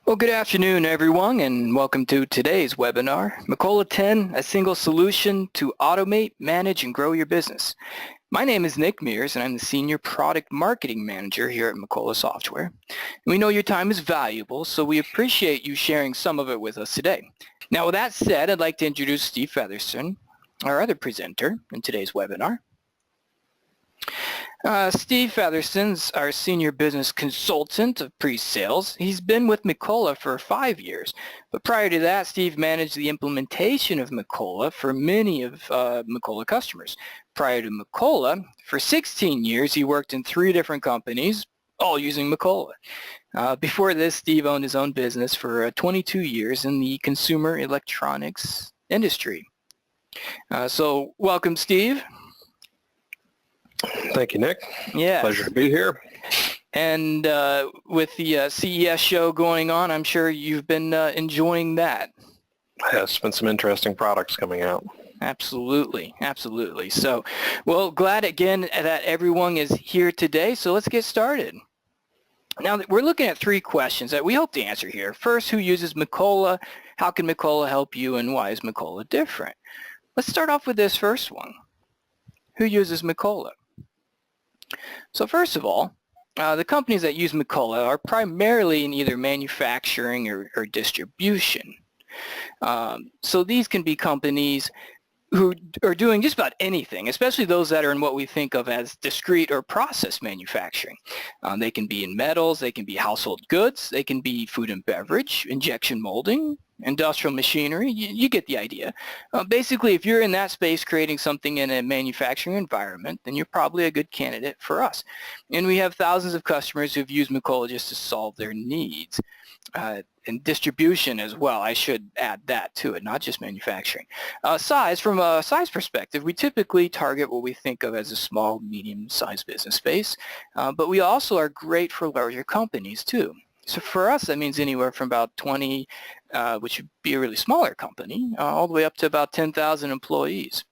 Well, good afternoon, everyone, and welcome to today's webinar, Macola 10, a single solution to automate, manage, and grow your business. My name is Nick Mears, and I'm the Senior Product Marketing Manager here at Macola Software. We know your time is valuable, so we appreciate you sharing some of it with us today. Now, with that said, I'd like to introduce Steve Featherston, our other presenter in today's webinar. Steve Featherston's our Senior Business Consultant of Pre-Sales. He's been with Macola for 5 years, but prior to that, Steve managed the implementation of Macola for many of Macola customers. Prior to Macola, for 16 years, he worked in 3 different companies, all using Macola. Before this, Steve owned his own business for 22 years in the consumer electronics industry. So welcome, Steve. Thank you, Nick. Yeah. Pleasure to be here. And with the CES show going on, I'm sure you've been enjoying that. There's been some interesting products coming out. Absolutely, absolutely. So, well, glad again that everyone is here today. So let's get started. Now, we're looking at 3 questions that we hope to answer here. First, who uses Macola? How can Macola help you? And why is Macola different? Let's start off with this first one. Who uses Macola? So first of all, the companies that use Macola are primarily in either manufacturing or distribution. So these can be companies who are doing just about anything, especially those that are in what we think of as discrete or process manufacturing. They can be in metals, they can be household goods, they can be food and beverage, injection molding, industrial machinery, you get the idea. Basically, if you're in that space creating something in a manufacturing environment, then you're probably a good candidate for us. And we have thousands of customers who've used Macola just to solve their needs. And distribution as well, I should add that to it, not just manufacturing. From a size perspective, we typically target what we think of as a small, medium-sized business space, but we also are great for larger companies too. So for us, that means anywhere from about 20, which would be a really smaller company, all the way up to about 10,000 employees.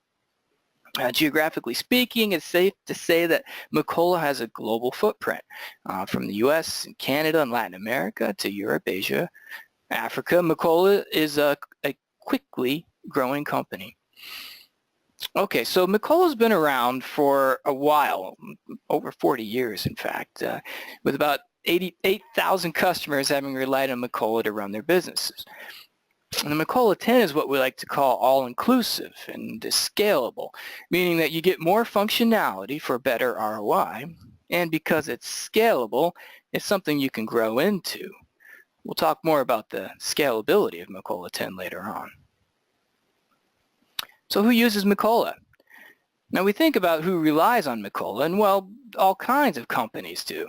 Geographically speaking, it's safe to say that Macola has a global footprint from the US and Canada and Latin America to Europe, Asia, Africa. Macola is a quickly growing company. Okay, so Macola's been around for a while, over 40 years in fact, with about 88,000 customers having relied on Macola to run their businesses. And the Macola 10 is what we like to call all-inclusive and scalable, meaning that you get more functionality for better ROI, and because it's scalable, it's something you can grow into. We'll talk more about the scalability of Macola 10 later on. So who uses Macola? Now we think about who relies on Macola, and well, all kinds of companies do.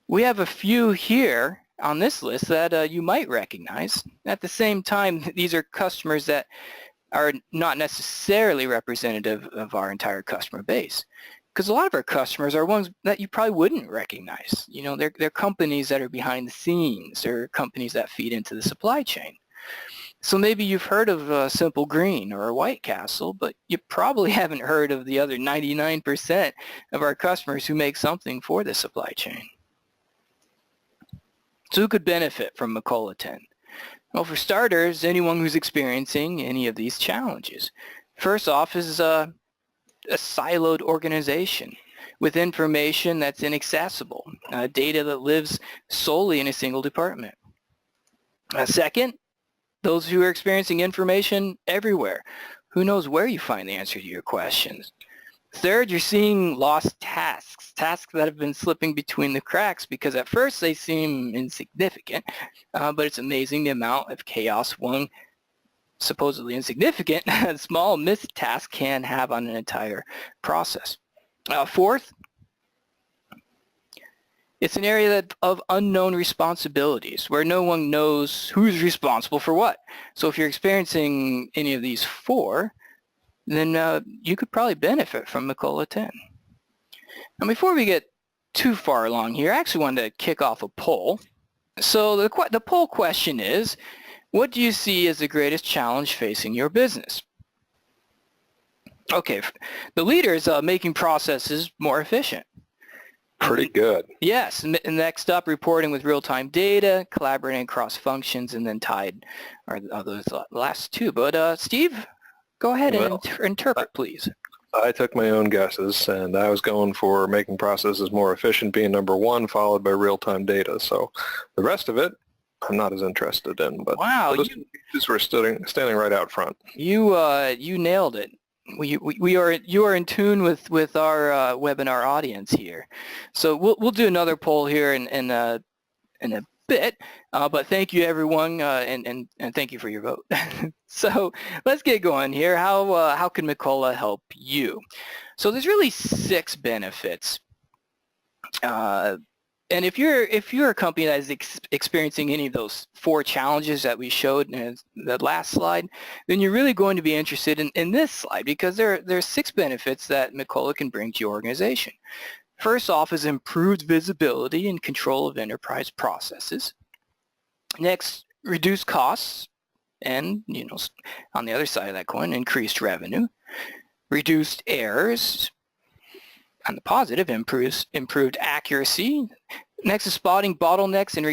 We have a few here on this list that you might recognize. At the same time, these are customers that are not necessarily representative of our entire customer base, because a lot of our customers are ones that you probably wouldn't recognize. You know, they're companies that are behind the scenes. They're companies that feed into the supply chain. So maybe you've heard of Simple Green or White Castle, but you probably haven't heard of the other 99% of our customers who make something for the supply chain. So who could benefit from Macola 10? Well, for starters, anyone who's experiencing any of these challenges. First off is a siloed organization with information that's inaccessible, data that lives solely in a single department. Second, those who are experiencing information everywhere. Who knows where you find the answer to your questions? Third, you're seeing lost tasks that have been slipping between the cracks because at first they seem insignificant, but it's amazing the amount of chaos one supposedly insignificant small missed task can have on an entire process. Fourth, it's an area of unknown responsibilities where no one knows who's responsible for what. So if you're experiencing any of these 4, then you could probably benefit from Macola 10. Now before we get too far along here, I actually wanted to kick off a poll. So the poll question is, what do you see as the greatest challenge facing your business? Okay, the leader is making processes more efficient. Pretty good. Yes. Next up, reporting with real-time data, collaborating across functions, and then tied are those last two. But Steve, go ahead and interpret, please. I took my own guesses, and I was going for making processes more efficient being number one, followed by real-time data. So the rest of it, I'm not as interested in. But wow, these were standing right out front. You nailed it. You are in tune with our webinar audience here. So we'll do another poll here in a bit. But thank you everyone, and thank you for your vote. So let's get going here. How can Macola help you? So there's really 6 benefits. And if you're a company that is experiencing any of those 4 challenges that we showed in the last slide, then you're really going to be interested in this slide, because there are 6 benefits that Macola can bring to your organization. First off is improved visibility and control of enterprise processes. Next, reduce costs, and on the other side of that coin, increased revenue. Reduced errors. On the positive, improved accuracy. Next is spotting bottlenecks and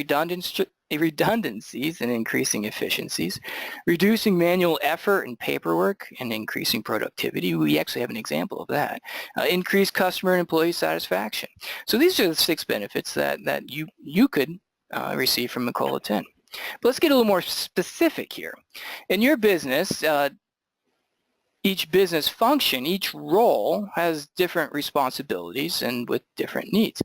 redundancies and increasing efficiencies. Reducing manual effort and paperwork and increasing productivity. We actually have an example of that. Increased customer and employee satisfaction. So these are the 6 benefits that you could receive from Macola 10. But let's get a little more specific here. In your business, each business function, each role has different responsibilities and with different needs.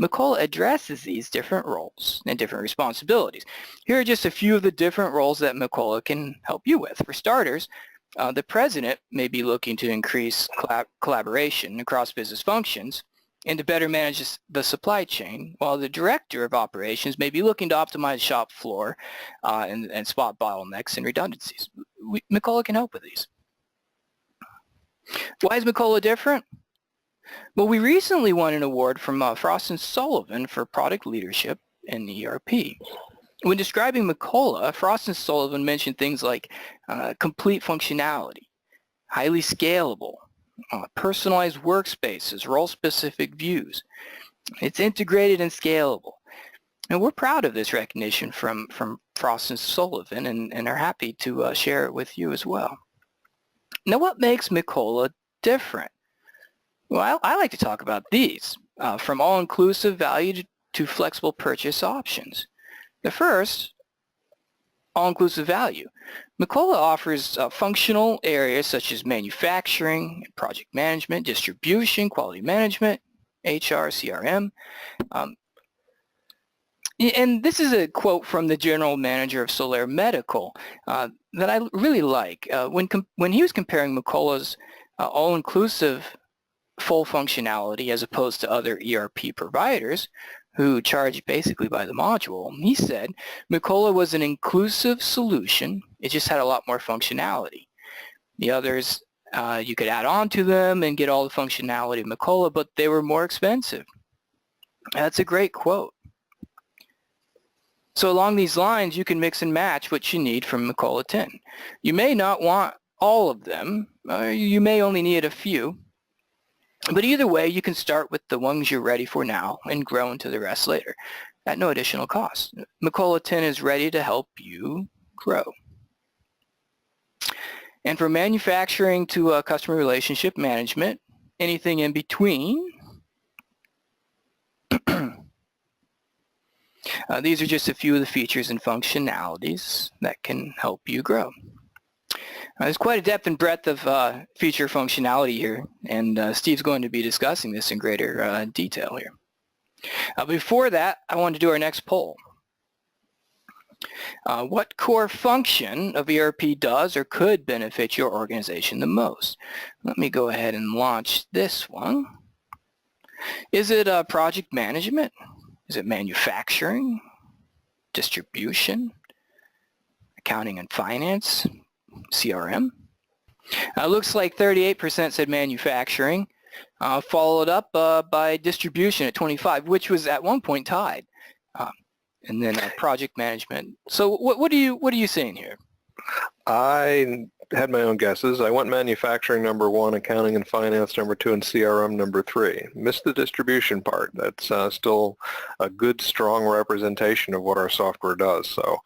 Macola addresses these different roles and different responsibilities. Here are just a few of the different roles that Macola can help you with. For starters, the president may be looking to increase collaboration across business functions and to better manage the supply chain, while the director of operations may be looking to optimize shop floor and spot bottlenecks and redundancies. Macola can help with these. Why is Macola different? Well, we recently won an award from Frost & Sullivan for product leadership in ERP. When describing Macola, Frost & Sullivan mentioned things like complete functionality, highly scalable, personalized workspaces, role-specific views. It's integrated and scalable. And we're proud of this recognition from Frost & Sullivan and are happy to share it with you as well. Now, what makes Macola different? Well, I like to talk about these, from all-inclusive value to flexible purchase options. The first, all-inclusive value. Macola offers functional areas such as manufacturing, project management, distribution, quality management, HR, CRM. And this is a quote from the general manager of Solar Medical that I really like. When he was comparing Macola's all-inclusive full functionality as opposed to other ERP providers who charge basically by the module, he said Macola was an inclusive solution. It just had a lot more functionality. The others, you could add on to them and get all the functionality of Macola, but they were more expensive. That's a great quote. So along these lines, you can mix and match what you need from Macola 10. You may not want all of them. You may only need a few. But either way, you can start with the ones you're ready for now and grow into the rest later at no additional cost. Macola 10 is ready to help you grow. And from manufacturing to customer relationship management, anything in between, these are just a few of the features and functionalities that can help you grow. There's quite a depth and breadth of feature functionality here, and Steve's going to be discussing this in greater detail here. Before that, I want to do our next poll. What core function of ERP does or could benefit your organization the most? Let me go ahead and launch this one. Is it project management? Is it manufacturing, distribution, accounting and finance, CRM? Looks like 38% said manufacturing, followed up by distribution at 25%, which was at one point tied, and then project management. So what are you seeing here? I had my own guesses. I went manufacturing number 1, accounting and finance number 2, and CRM number 3. Missed the distribution part. That's still a good, strong representation of what our software does. So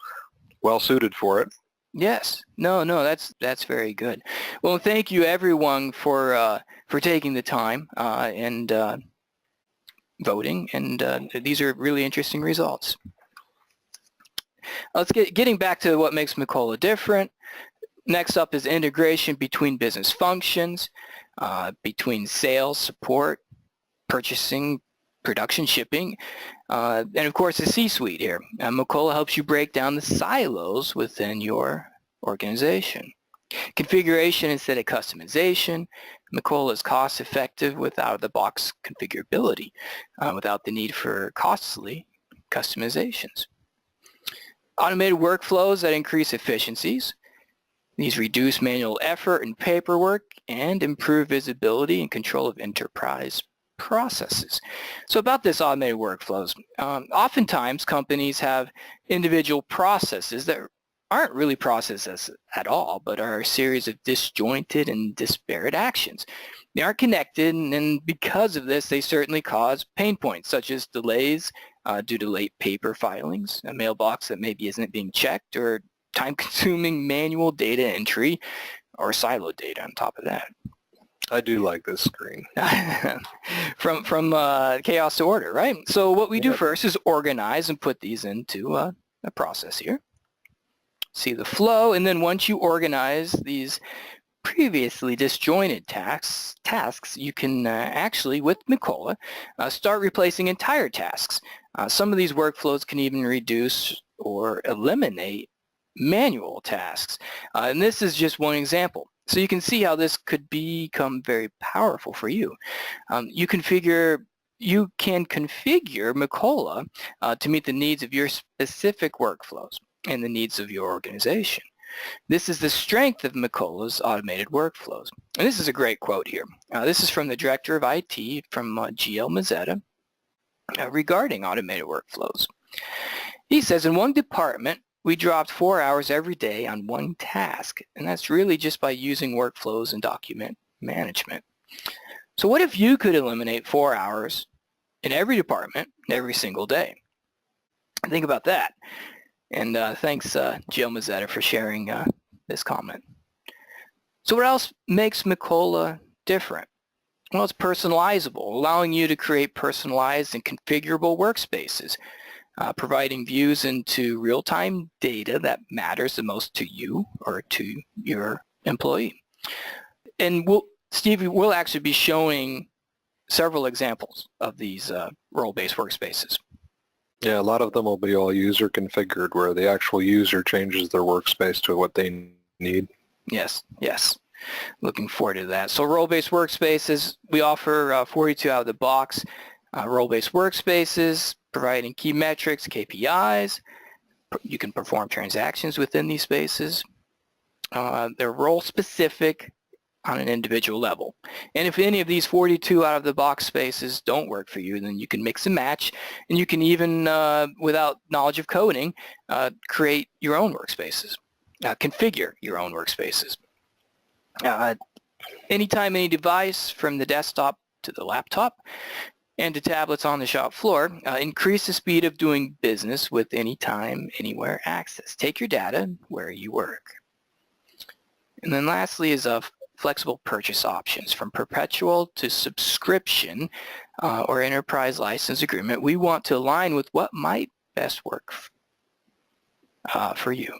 well suited for it. Yes. No, that's very good. Well, thank you everyone for taking the time and voting, and these are really interesting results. Let's getting back to what makes Macola different. Next up is integration between business functions, between sales, support, purchasing, production, shipping, and of course the C-suite here. Macola helps you break down the silos within your organization. Configuration instead of customization. Macola is cost effective with out-of-the-box configurability, without the need for costly customizations. Automated workflows that increase efficiencies. These reduce manual effort and paperwork and improve visibility and control of enterprise processes. So about this automated workflows, oftentimes companies have individual processes that aren't really processes at all, but are a series of disjointed and disparate actions. They aren't connected, and because of this, they certainly cause pain points, such as delays due to late paper filings, a mailbox that maybe isn't being checked, or time-consuming manual data entry, or siloed data on top of that. I do like this screen. from chaos to order, right? So what we do first is organize and put these into a process here. See the flow, and then once you organize these previously disjointed tasks, you can actually, with Macola, start replacing entire tasks. Some of these workflows can even reduce or eliminate manual tasks. And this is just one example. So you can see how this could become very powerful for you. You can configure Macola to meet the needs of your specific workflows and the needs of your organization. This is the strength of Macola's automated workflows. And this is a great quote here. This is from the Director of IT from GL Mazzetta regarding automated workflows. He says, in one department, we dropped 4 hours every day on one task, and that's really just by using workflows and document management. So what if you could eliminate 4 hours in every department every single day? Think about that. And thanks, Jill Mazzetta, for sharing this comment. So what else makes Macola different? Well, it's personalizable, allowing you to create personalized and configurable workspaces, providing views into real-time data that matters the most to you or to your employee. And Steve, we'll actually be showing several examples of these role-based workspaces. Yeah, a lot of them will be all user configured, where the actual user changes their workspace to what they need. Yes. Looking forward to that. So role-based workspaces, we offer 42 out of the box role-based workspaces, providing key metrics, KPIs. You can perform transactions within these spaces. They're role-specific on an individual level. And if any of these 42 out of the box spaces don't work for you, then you can mix and match, and you can even, without knowledge of coding, create your own workspaces, configure your own workspaces. Anytime, any device, from the desktop to the laptop and to tablets on the shop floor, increase the speed of doing business with anytime, anywhere access. Take your data where you work. And then lastly is flexible purchase options, from perpetual to subscription or enterprise license agreement. We want to align with what might best work for you.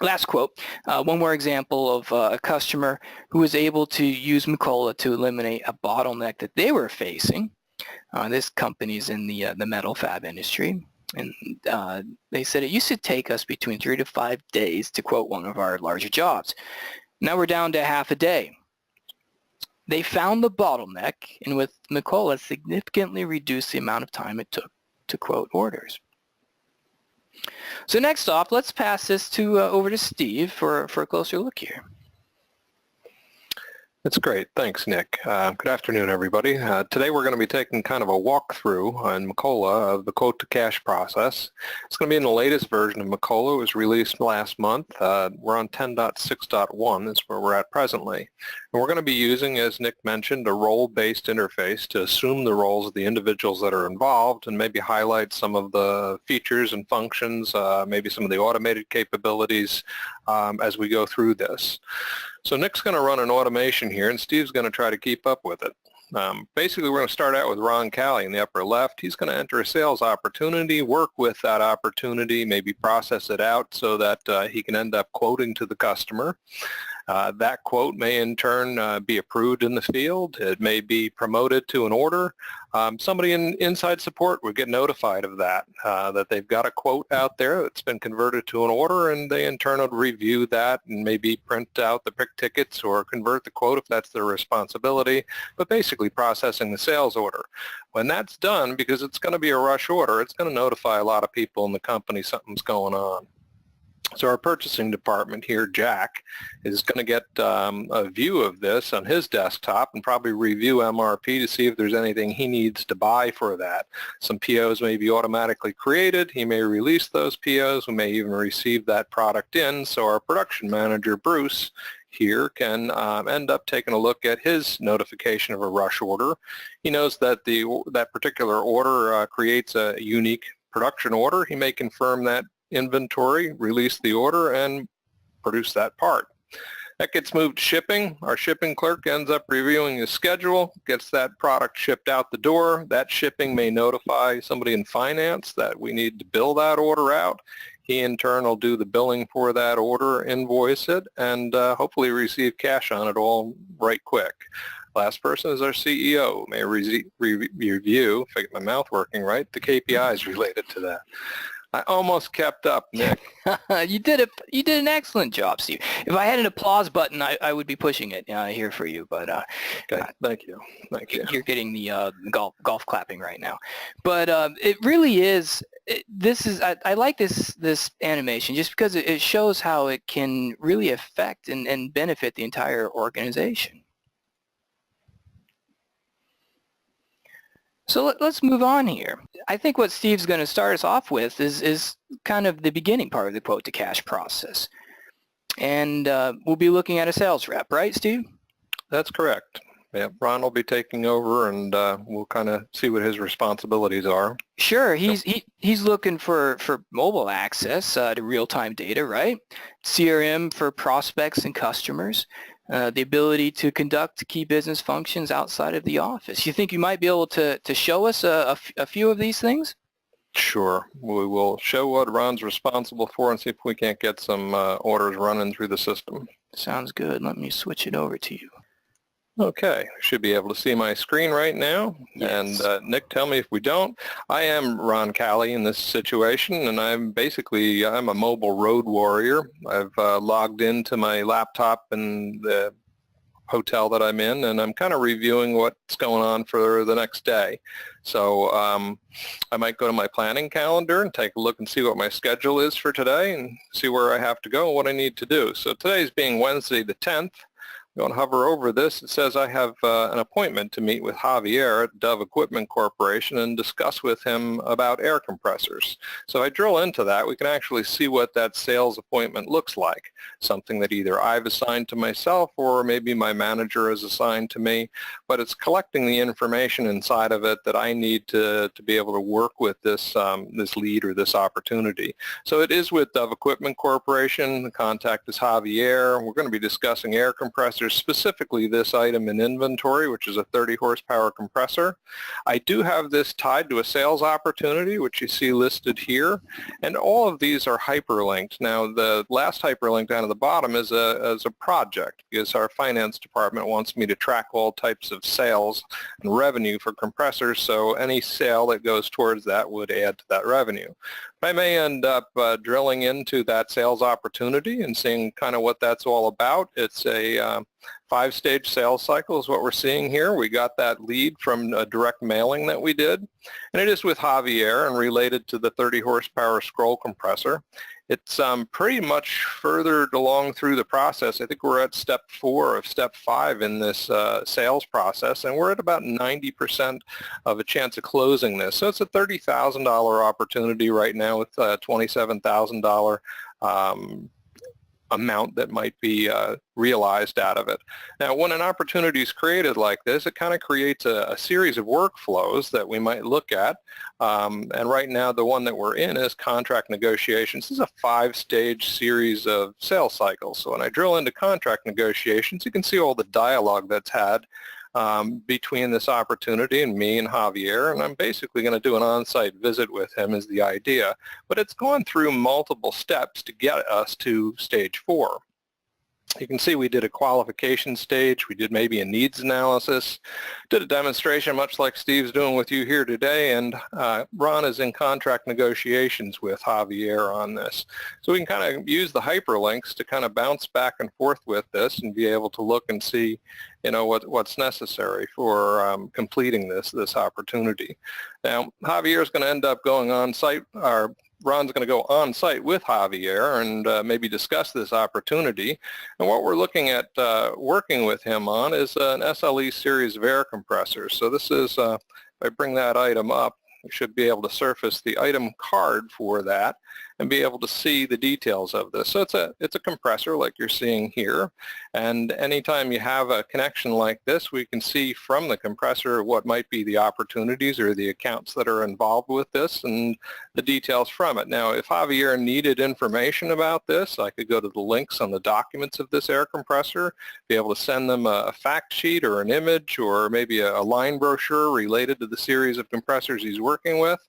Last quote, one more example of a customer who was able to use Macola to eliminate a bottleneck that they were facing. This company's in the metal fab industry. And they said it used to take us between 3 to 5 days to quote one of our larger jobs. Now we're down to half a day. They found the bottleneck, and with Macola, significantly reduced the amount of time it took to quote orders. So next off, let's pass this over to Steve for a closer look here. That's great. Thanks, Nick. Good afternoon, everybody. Today we're going to be taking kind of a walkthrough on Macola of the quote-to-cash process. It's going to be in the latest version of Macola. It was released last month. We're on 10.6.1 is where we're at presently. And we're going to be using, as Nick mentioned, a role-based interface to assume the roles of the individuals that are involved and maybe highlight some of the features and functions, maybe some of the automated capabilities as we go through this. So Nick's going to run an automation here, and Steve's going to try to keep up with it. Basically, we're going to start out with Ron Calley in the upper left. He's going to enter a sales opportunity, work with that opportunity, maybe process it out so that he can end up quoting to the customer. That quote may in turn be approved in the field. It may be promoted to an order. Somebody in inside support would get notified of that, that they've got a quote out there that's been converted to an order, and they in turn would review that and maybe print out the pick tickets or convert the quote if that's their responsibility, but basically processing the sales order. When that's done, because it's going to be a rush order, it's going to notify a lot of people in the company something's going on. So our purchasing department here, Jack, is going to get a view of this on his desktop and probably review MRP to see if there's anything he needs to buy for that. Some POs may be automatically created. He may release those POs. We may even receive that product in. So our production manager, Bruce, here can end up taking a look at his notification of a rush order. He knows that that particular order creates a unique production order. He may confirm that inventory, release the order, and produce that part. That gets moved to shipping. Our shipping clerk ends up reviewing his schedule, gets that product shipped out the door. That shipping may notify somebody in finance that we need to bill that order out. He in turn will do the billing for that order, invoice it, and hopefully receive cash on it all right quick. Last person is our CEO, may review, if I get my mouth working right, the KPIs related to that. I almost kept up, Nick. You did an excellent job, Steve. If I had an applause button, I would be pushing it here for you. But okay, thank you. You're getting the golf clapping right now. But it really is. I like this animation just because it shows how it can really affect and benefit the entire organization. So let's move on here. I think what Steve's going to start us off with is kind of the beginning part of the quote-to-cash process. And we'll be looking at a sales rep, right, Steve? That's correct. Yeah, Ron will be taking over, and we'll kind of see what his responsibilities are. Sure. He's looking for mobile access to real-time data, right? CRM for prospects and customers. The ability to conduct key business functions outside of the office. You think you might be able to show us a few of these things? Sure. We will show what Ron's responsible for and see if we can't get some orders running through the system. Sounds good. Let me switch it over to you. Okay, should be able to see my screen right now. Yes. And Nick, tell me if we don't. I am Ron Calley in this situation, and I'm a mobile road warrior. I've logged into my laptop in the hotel that I'm in, and I'm kind of reviewing what's going on for the next day. So I might go to my planning calendar and take a look and see what my schedule is for today and see where I have to go and what I need to do. So today's being Wednesday the 10th. Going to hover over this, it says I have an appointment to meet with Javier at Dove Equipment Corporation and discuss with him about air compressors. So if I drill into that, we can actually see what that sales appointment looks like, something that either I've assigned to myself or maybe my manager has assigned to me, but it's collecting the information inside of it that I need to be able to work with this lead or this opportunity. So it is with Dove Equipment Corporation. The contact is Javier. We're going to be discussing air compressors, specifically this item in inventory, which is a 30 horsepower compressor. I do have this tied to a sales opportunity, which you see listed here, and all of these are hyperlinked. Now, the last hyperlink down at the bottom is a project, because our finance department wants me to track all types of sales and revenue for compressors, so any sale that goes towards that would add to that revenue. I may end up drilling into that sales opportunity and seeing kind of what that's all about. It's a 5-stage sales cycle is what we're seeing here. We got that lead from a direct mailing that we did, and it is with Javier and related to the 30 horsepower scroll compressor. It's pretty much further along through the process. I think we're at step 4 of step 5 in this sales process, and we're at about 90% of a chance of closing this. So it's a $30,000 opportunity right now with $27,000 amount that might be realized out of it. Now, when an opportunity is created like this, it kind of creates a series of workflows that we might look at. And right now, the one that we're in is contract negotiations. This is a 5-stage series of sales cycles. So when I drill into contract negotiations, you can see all the dialogue that's had between this opportunity and me and Javier, and I'm basically going to do an on-site visit with him is the idea. But it's gone through multiple steps to get us to stage 4. You can see we did a qualification stage, we did maybe a needs analysis, did a demonstration much like Steve's doing with you here today, and Ron is in contract negotiations with Javier on this. So we can kind of use the hyperlinks to kind of bounce back and forth with this and be able to look and see, you know, what's necessary for completing this opportunity. Now, Javier is going to end up going on site, or Ron's going to go on site with Javier and maybe discuss this opportunity. And what we're looking at working with him on is an SLE series of air compressors. So this is, if I bring that item up, we should be able to surface the item card for that and be able to see the details of this. So it's a compressor like you're seeing here, and anytime you have a connection like this, we can see from the compressor what might be the opportunities or the accounts that are involved with this and the details from it. Now, if Javier needed information about this, I could go to the links on the documents of this air compressor, be able to send them a fact sheet or an image or maybe a line brochure related to the series of compressors he's working with.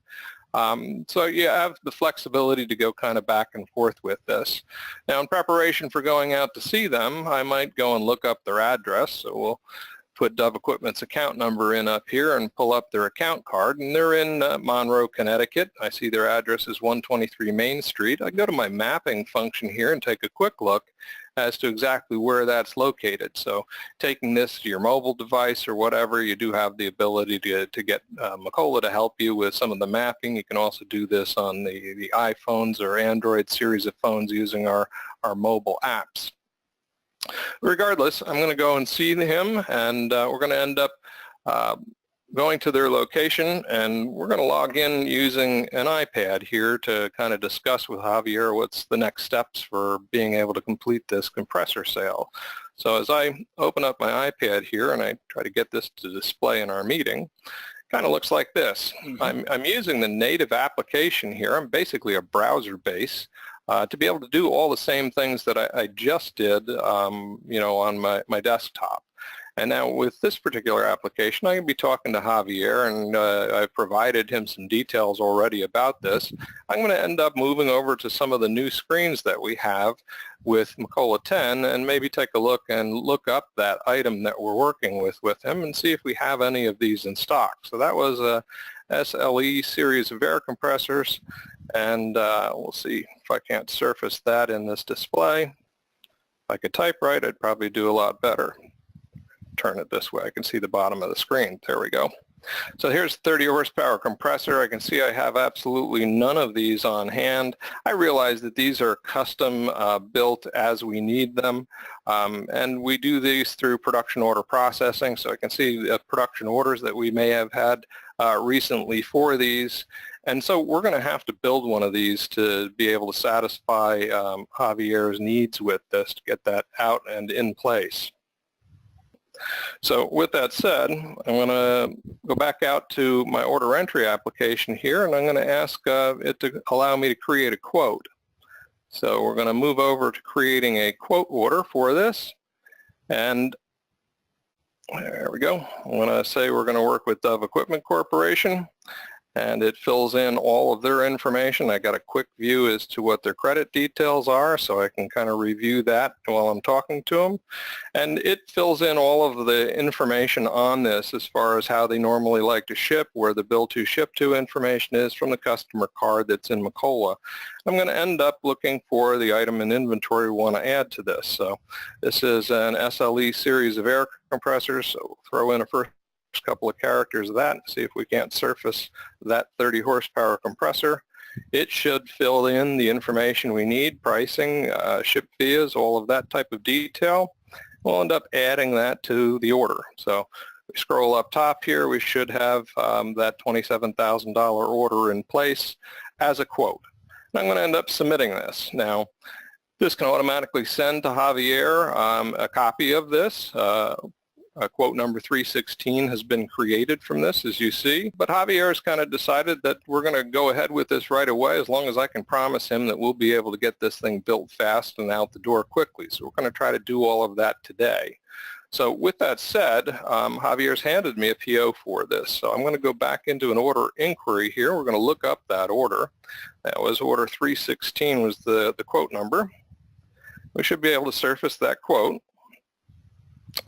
So you have the flexibility to go kind of back and forth with this. Now, in preparation for going out to see them, I might go and look up their address. So we'll put Dove Equipment's account number in up here and pull up their account card. And they're in Monroe, Connecticut. I see their address is 123 Main Street. I go to my mapping function here and take a quick look as to exactly where that's located. So taking this to your mobile device or whatever, you do have the ability to get Macola to help you with some of the mapping. You can also do this on the iPhones or Android series of phones using our mobile apps. Regardless, I'm going to go and see him, and we're going to end up going to their location, and we're going to log in using an iPad here to kind of discuss with Javier what's the next steps for being able to complete this compressor sale. So as I open up my iPad here and I try to get this to display in our meeting, it kind of looks like this. I'm using the native application here. I'm basically a browser base to be able to do all the same things that I just did, you know, on my desktop. And now with this particular application, I can be talking to Javier, and I've provided him some details already about this. I'm going to end up moving over to some of the new screens that we have with Macola 10 and maybe take a look and look up that item that we're working with him and see if we have any of these in stock. So that was a SLE series of air compressors, and we'll see if I can't surface that in this display. If I could type right, I'd probably do a lot better. Turn it this way, I can see the bottom of the screen. There we go. So here's 30 horsepower compressor. I can see I have absolutely none of these on hand. I realize that these are custom built as we need them, and we do these through production order processing. So I can see the production orders that we may have had recently for these. And so we're going to have to build one of these to be able to satisfy Javier's needs with this, to get that out and in place. So with that said, I'm going to go back out to my order entry application here, and I'm going to ask it to allow me to create a quote. So we're going to move over to creating a quote order for this, and there we go. I'm going to say we're going to work with Dove Equipment Corporation, and it fills in all of their information. I got a quick view as to what their credit details are, so I can kind of review that while I'm talking to them. And it fills in all of the information on this as far as how they normally like to ship, where the bill to ship to information is from the customer card that's in Macola. I'm going to end up looking for the item in inventory we want to add to this. So this is an SLE series of air compressors, so we'll throw in a first couple of characters of that and see if we can't surface that 30 horsepower compressor. It should fill in the information we need, pricing, ship fees, all of that type of detail. We'll end up adding that to the order. So we scroll up top here, we should have that $27,000 order in place as a quote. And I'm going to end up submitting this. Now, this can automatically send to Javier a copy of this. Quote number 316 has been created from this, as you see. But Javier has kind of decided that we're going to go ahead with this right away as long as I can promise him that we'll be able to get this thing built fast and out the door quickly. So we're going to try to do all of that today. So with that said, Javier's handed me a PO for this. So I'm going to go back into an order inquiry here. We're going to look up that order. That was order 316 was the quote number. We should be able to surface that quote,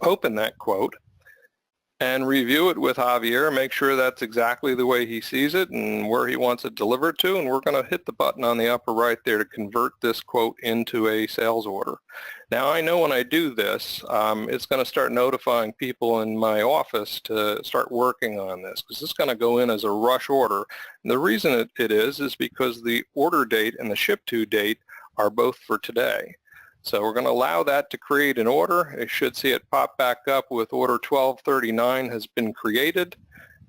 open that quote, and review it with Javier, make sure that's exactly the way he sees it and where he wants it delivered to, and we're going to hit the button on the upper right there to convert this quote into a sales order. Now I know when I do this, it's going to start notifying people in my office to start working on this, because it's going to go in as a rush order. And the reason it is because the order date and the ship to date are both for today. So we're going to allow that to create an order. You should see it pop back up with order 1239 has been created.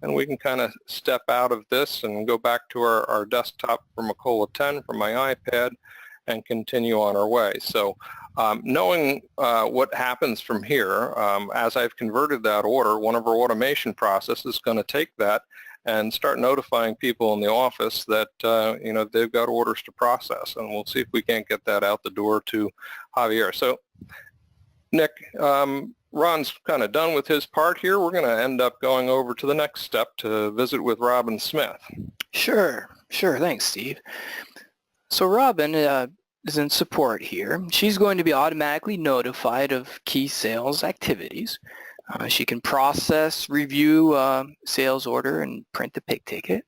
And we can kind of step out of this and go back to our desktop for Macola 10 from my iPad and continue on our way. So knowing what happens from here, as I've converted that order, one of our automation processes is going to take that and start notifying people in the office that they've got orders to process, and we'll see if we can't get that out the door to Javier. So, Nick, Ron's kind of done with his part here. We're going to end up going over to the next step to visit with Robin Smith. Sure. Thanks, Steve. So Robin is in support here. She's going to be automatically notified of key sales activities. She can process, review sales order, and print the pick ticket.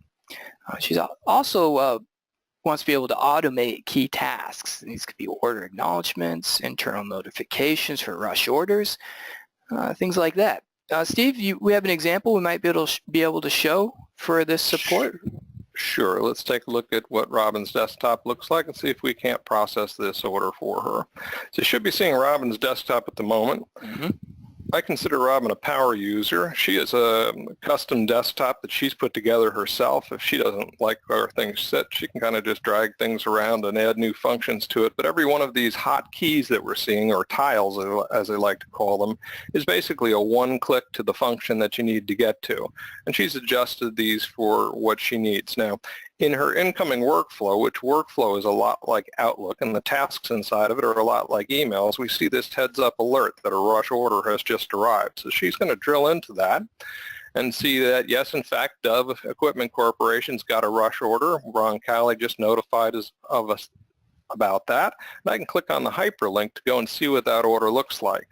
She's also wants to be able to automate key tasks. These could be order acknowledgments, internal notifications for rush orders, things like that. Steve, we have an example we might be able to show for this support. Sure. Let's take a look at what Robin's desktop looks like and see if we can't process this order for her. So you should be seeing Robin's desktop at the moment. Mm-hmm. I consider Robin a power user. She has a custom desktop that she's put together herself. If she doesn't like where things sit, she can kind of just drag things around and add new functions to it. But every one of these hotkeys that we're seeing, or tiles as they like to call them, is basically a one-click to the function that you need to get to. And she's adjusted these for what she needs. Now, in her incoming workflow, which workflow is a lot like Outlook, and the tasks inside of it are a lot like emails, we see this heads-up alert that a rush order has just arrived. So she's going to drill into that and see that, yes, in fact, Dove Equipment Corporation's got a rush order. Ron Calley just notified us about that. And I can click on the hyperlink to go and see what that order looks like.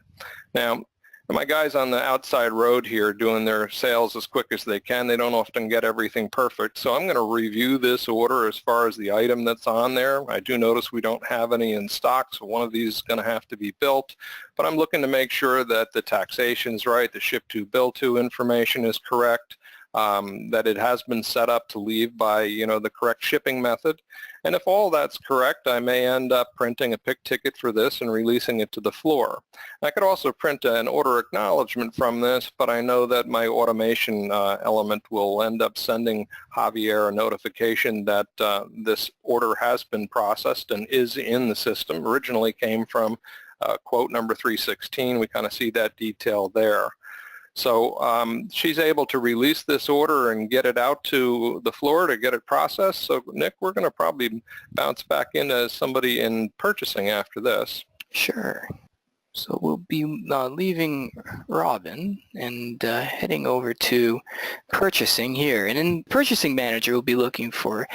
Now, my guys on the outside road here doing their sales as quick as they can, they don't often get everything perfect. So I'm going to review this order as far as the item that's on there. I do notice we don't have any in stock, so one of these is going to have to be built. But I'm looking to make sure that the taxation's right, the ship to bill to information is correct, that it has been set up to leave by, the correct shipping method. And if all that's correct, I may end up printing a pick ticket for this and releasing it to the floor. I could also print an order acknowledgement from this, but I know that my automation element will end up sending Javier a notification that this order has been processed and is in the system. Originally came from quote number 316. We kind of see that detail there. So she's able to release this order and get it out to the floor to get it processed. So, Nick, we're going to probably bounce back into somebody in purchasing after this. Sure. So we'll be leaving Robin and heading over to purchasing here. And in Purchasing Manager, we'll be looking for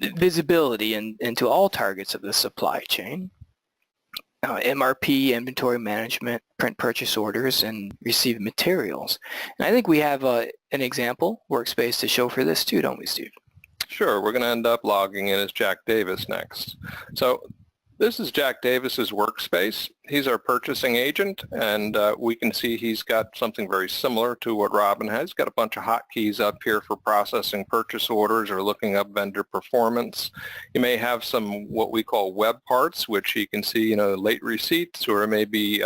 visibility into all targets of the supply chain. MRP, inventory management, print purchase orders, and receive materials. And I think we have an example workspace to show for this too, don't we, Steve? Sure. We're going to end up logging in as Jack Davis next. So This is Jack Davis's workspace. He's our purchasing agent, and we can see he's got something very similar to what Robin has. He's got a bunch of hotkeys up here for processing purchase orders or looking up vendor performance. You may have some what we call web parts, which you can see, late receipts, or maybe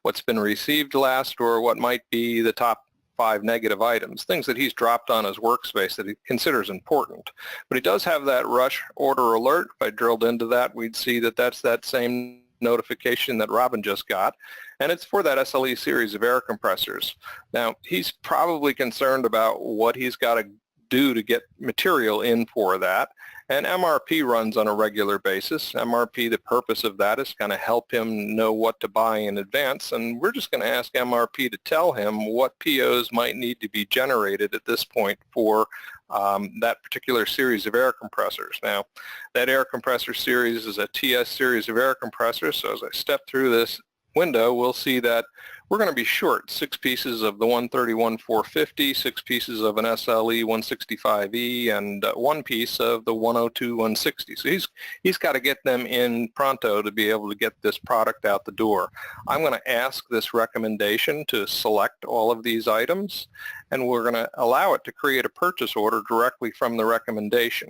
what's been received last, or what might be the top 5 negative items, things that he's dropped on his workspace that he considers important. But he does have that rush order alert. If I drilled into that, we'd see that that's that same notification that Robin just got, and it's for that SLE series of air compressors. Now, he's probably concerned about what he's got to do to get material in for that, and MRP runs on a regular basis. MRP, the purpose of that is kind of help him know what to buy in advance, and we're just going to ask MRP to tell him what POs might need to be generated at this point for that particular series of air compressors. Now, that air compressor series is a TS series of air compressors, so as I step through this window, we'll see that we're going to be short 6 pieces of the 131-450, 6 pieces of an SLE 165E, and 1 piece of the 102-160. So he's got to get them in pronto to be able to get this product out the door. I'm going to ask this recommendation to select all of these items, and we're going to allow it to create a purchase order directly from the recommendation.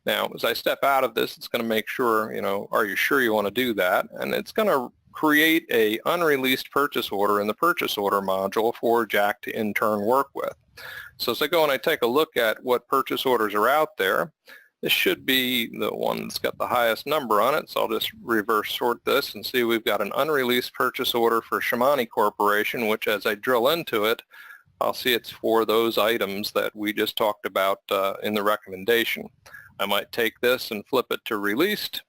Now, as I step out of this, it's going to make sure, are you sure you want to do that? And it's going to create a unreleased purchase order in the purchase order module for Jack to in turn work with. So as I go and I take a look at what purchase orders are out there, this should be the one that's got the highest number on it, so I'll just reverse sort this and see we've got an unreleased purchase order for Shimani Corporation, which as I drill into it, I'll see it's for those items that we just talked about in the recommendation. I might take this and flip it to released,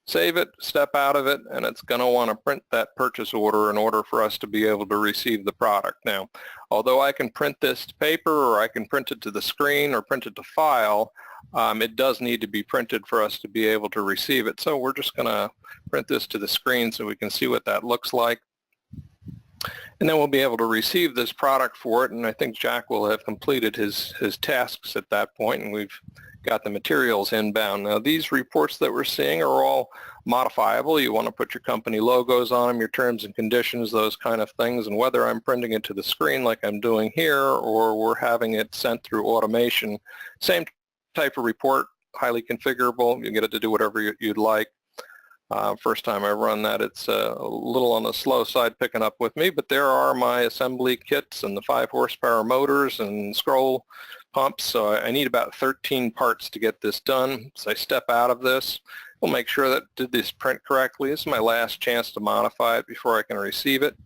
save it, step out of it, and it's going to want to print that purchase order in order for us to be able to receive the product. Now, although I can print this to paper, or I can print it to the screen, or print it to file, it does need to be printed for us to be able to receive it. So we're just going to print this to the screen so we can see what that looks like. And then we'll be able to receive this product for it, and I think Jack will have completed his tasks at that point, and we've got the materials inbound. Now, these reports that we're seeing are all modifiable. You want to put your company logos on them, your terms and conditions, those kind of things, and whether I'm printing it to the screen like I'm doing here, or we're having it sent through automation, same type of report, highly configurable. You get it to do whatever you'd like. First time I run that, it's a little on the slow side picking up with me, but there are my assembly kits and the 5 horsepower motors and scroll pumps, so I need about 13 parts to get this done. So I step out of this, we'll make sure that I did this print correctly. This is my last chance to modify it before I can receive it.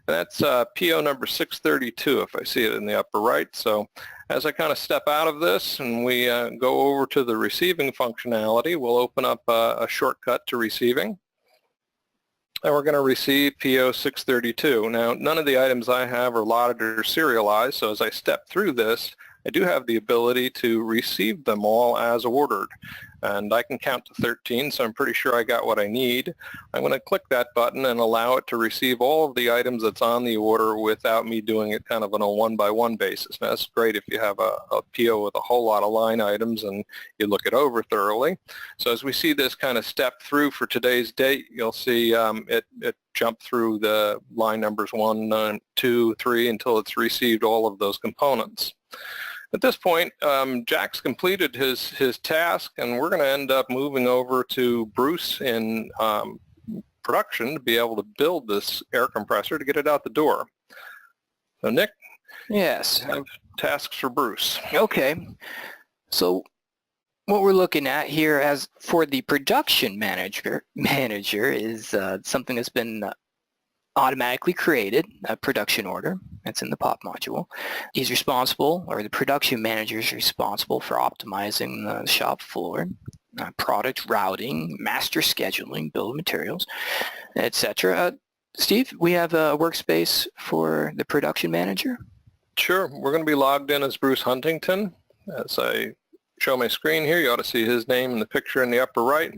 And that's PO number 632 if I see it in the upper right. So as I kind of step out of this and we go over to the receiving functionality, we'll open up a shortcut to receiving. And we're going to receive PO 632. Now, none of the items I have are lotted or serialized, so as I step through this, I do have the ability to receive them all as ordered. And I can count to 13, so I'm pretty sure I got what I need. I'm going to click that button and allow it to receive all of the items that's on the order without me doing it kind of on a one-by-one basis. Now, that's great if you have a PO with a whole lot of line items and you look it over thoroughly. So as we see this kind of step through for today's date, you'll see it jump through the line numbers 1, 2, 3 until it's received all of those components. At this point, Jack's completed his task, and we're going to end up moving over to Bruce in production to be able to build this air compressor to get it out the door. So, Nick? Yes. I have tasks for Bruce. Okay. So what we're looking at here as for the production manager is something that's been automatically created, a production order. That's in the POP module. He's responsible, or the production manager is responsible for optimizing the shop floor, product routing, master scheduling, bill of materials, etc. Steve, we have a workspace for the production manager? Sure. We're going to be logged in as Bruce Huntington. As I show my screen here, you ought to see his name in the picture in the upper right.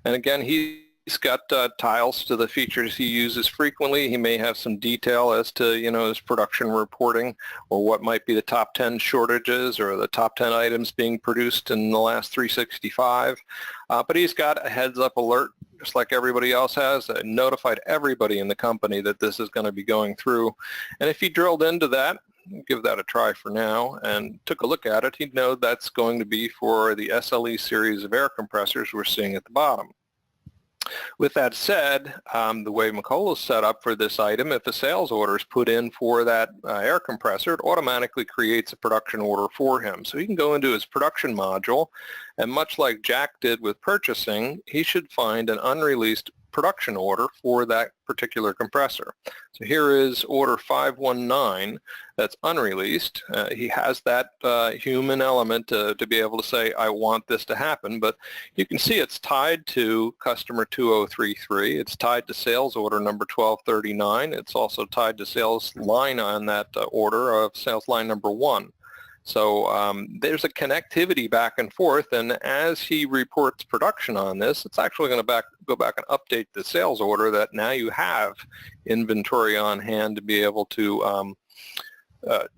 And again, he's got tiles to the features he uses frequently. He may have some detail as to, his production reporting, or what might be the top 10 shortages or the top 10 items being produced in the last 365. But he's got a heads-up alert just like everybody else has, notified everybody in the company that this is going to be going through. And if he drilled into that, give that a try for now, and took a look at it, he'd know that's going to be for the SLE series of air compressors we're seeing at the bottom. With that said, the way Macola is set up for this item, if a sales order is put in for that air compressor, it automatically creates a production order for him. So he can go into his production module, and much like Jack did with purchasing, he should find an unreleased production order for that particular compressor. So here is order 519 that's unreleased. He has that human element to be able to say, I want this to happen, but you can see it's tied to customer 2033. It's tied to sales order number 1239. It's also tied to sales line on that order of sales line number 1. So there's a connectivity back and forth, and as he reports production on this, it's actually going to go back and update the sales order that now you have inventory on hand to be able to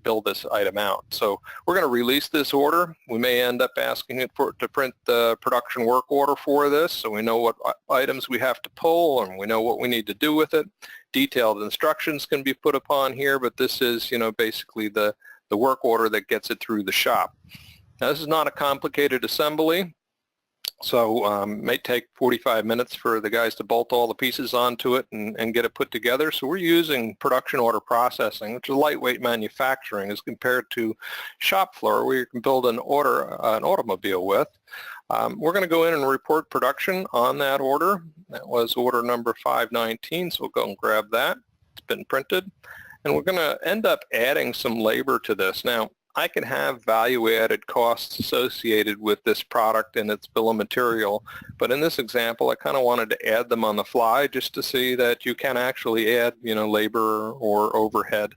build this item out. So we're going to release this order. We may end up asking it to print the production work order for this, so we know what items we have to pull and we know what we need to do with it. Detailed instructions can be put upon here, but this is, basically the work order that gets it through the shop. Now, this is not a complicated assembly, so it may take 45 minutes for the guys to bolt all the pieces onto it and get it put together. So we're using production order processing, which is lightweight manufacturing as compared to shop floor where you can build an automobile with. We're going to go in and report production on that order. That was order number 519, so we'll go and grab that. It's been printed. And we're going to end up adding some labor to this. Now, I can have value-added costs associated with this product and its bill of material, but in this example, I kind of wanted to add them on the fly just to see that you can actually add, labor or overhead,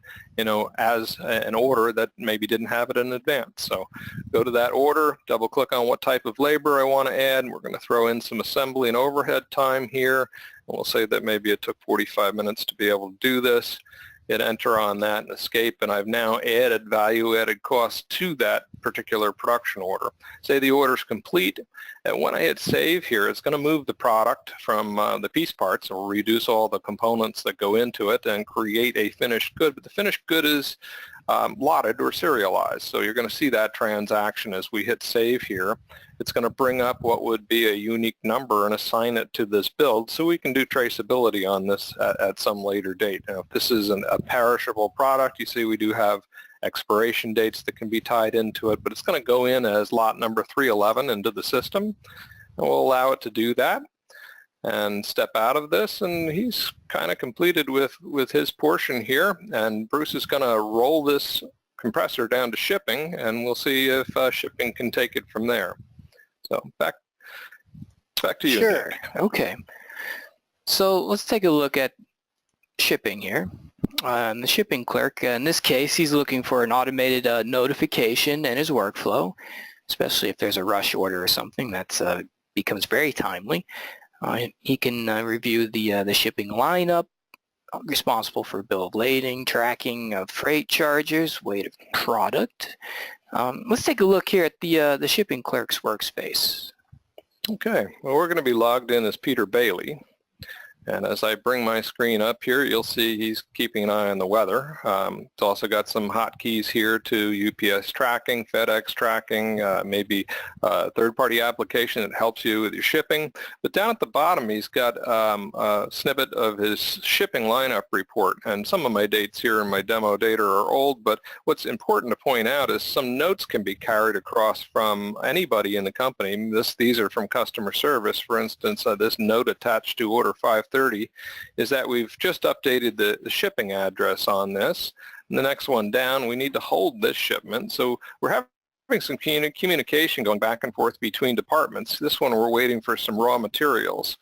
as an order that maybe didn't have it in advance. So go to that order, double-click on what type of labor I want to add, and we're going to throw in some assembly and overhead time here, and we'll say that maybe it took 45 minutes to be able to do this. Hit enter on that and escape, and I've now added value-added costs to that particular production order. Say the order's complete, and when I hit save here, it's going to move the product from the piece parts, or reduce all the components that go into it and create a finished good, but the finished good is lotted or serialized. So you're going to see that transaction as we hit save here. It's going to bring up what would be a unique number and assign it to this build so we can do traceability on this at some later date. Now, if this is a perishable product, you see we do have expiration dates that can be tied into it, but it's going to go in as lot number 311 into the system, and we'll allow it to do that and step out of this, and he's kind of completed with his portion here, and Bruce is going to roll this compressor down to shipping, and we'll see if shipping can take it from there. So back to you. Sure. Okay. So let's take a look at shipping here. The shipping clerk, in this case, he's looking for an automated notification in his workflow, especially if there's a rush order or something that becomes very timely. He can review the shipping lineup, responsible for bill of lading, tracking of freight charges, weight of product. Let's take a look here at the shipping clerk's workspace. Okay, well, we're going to be logged in as Peter Bailey. And as I bring my screen up here, you'll see he's keeping an eye on the weather. It's also got some hotkeys here to UPS tracking, FedEx tracking, maybe a third-party application that helps you with your shipping. But down at the bottom, he's got a snippet of his shipping lineup report. And some of my dates here in my demo data are old, but what's important to point out is some notes can be carried across from anybody in the company. These are from customer service. For instance, this note attached to order 530 is that we've just updated the shipping address on this. And the next one down, we need to hold this shipment. So we're having some communication going back and forth between departments. This one, we're waiting for some raw materials.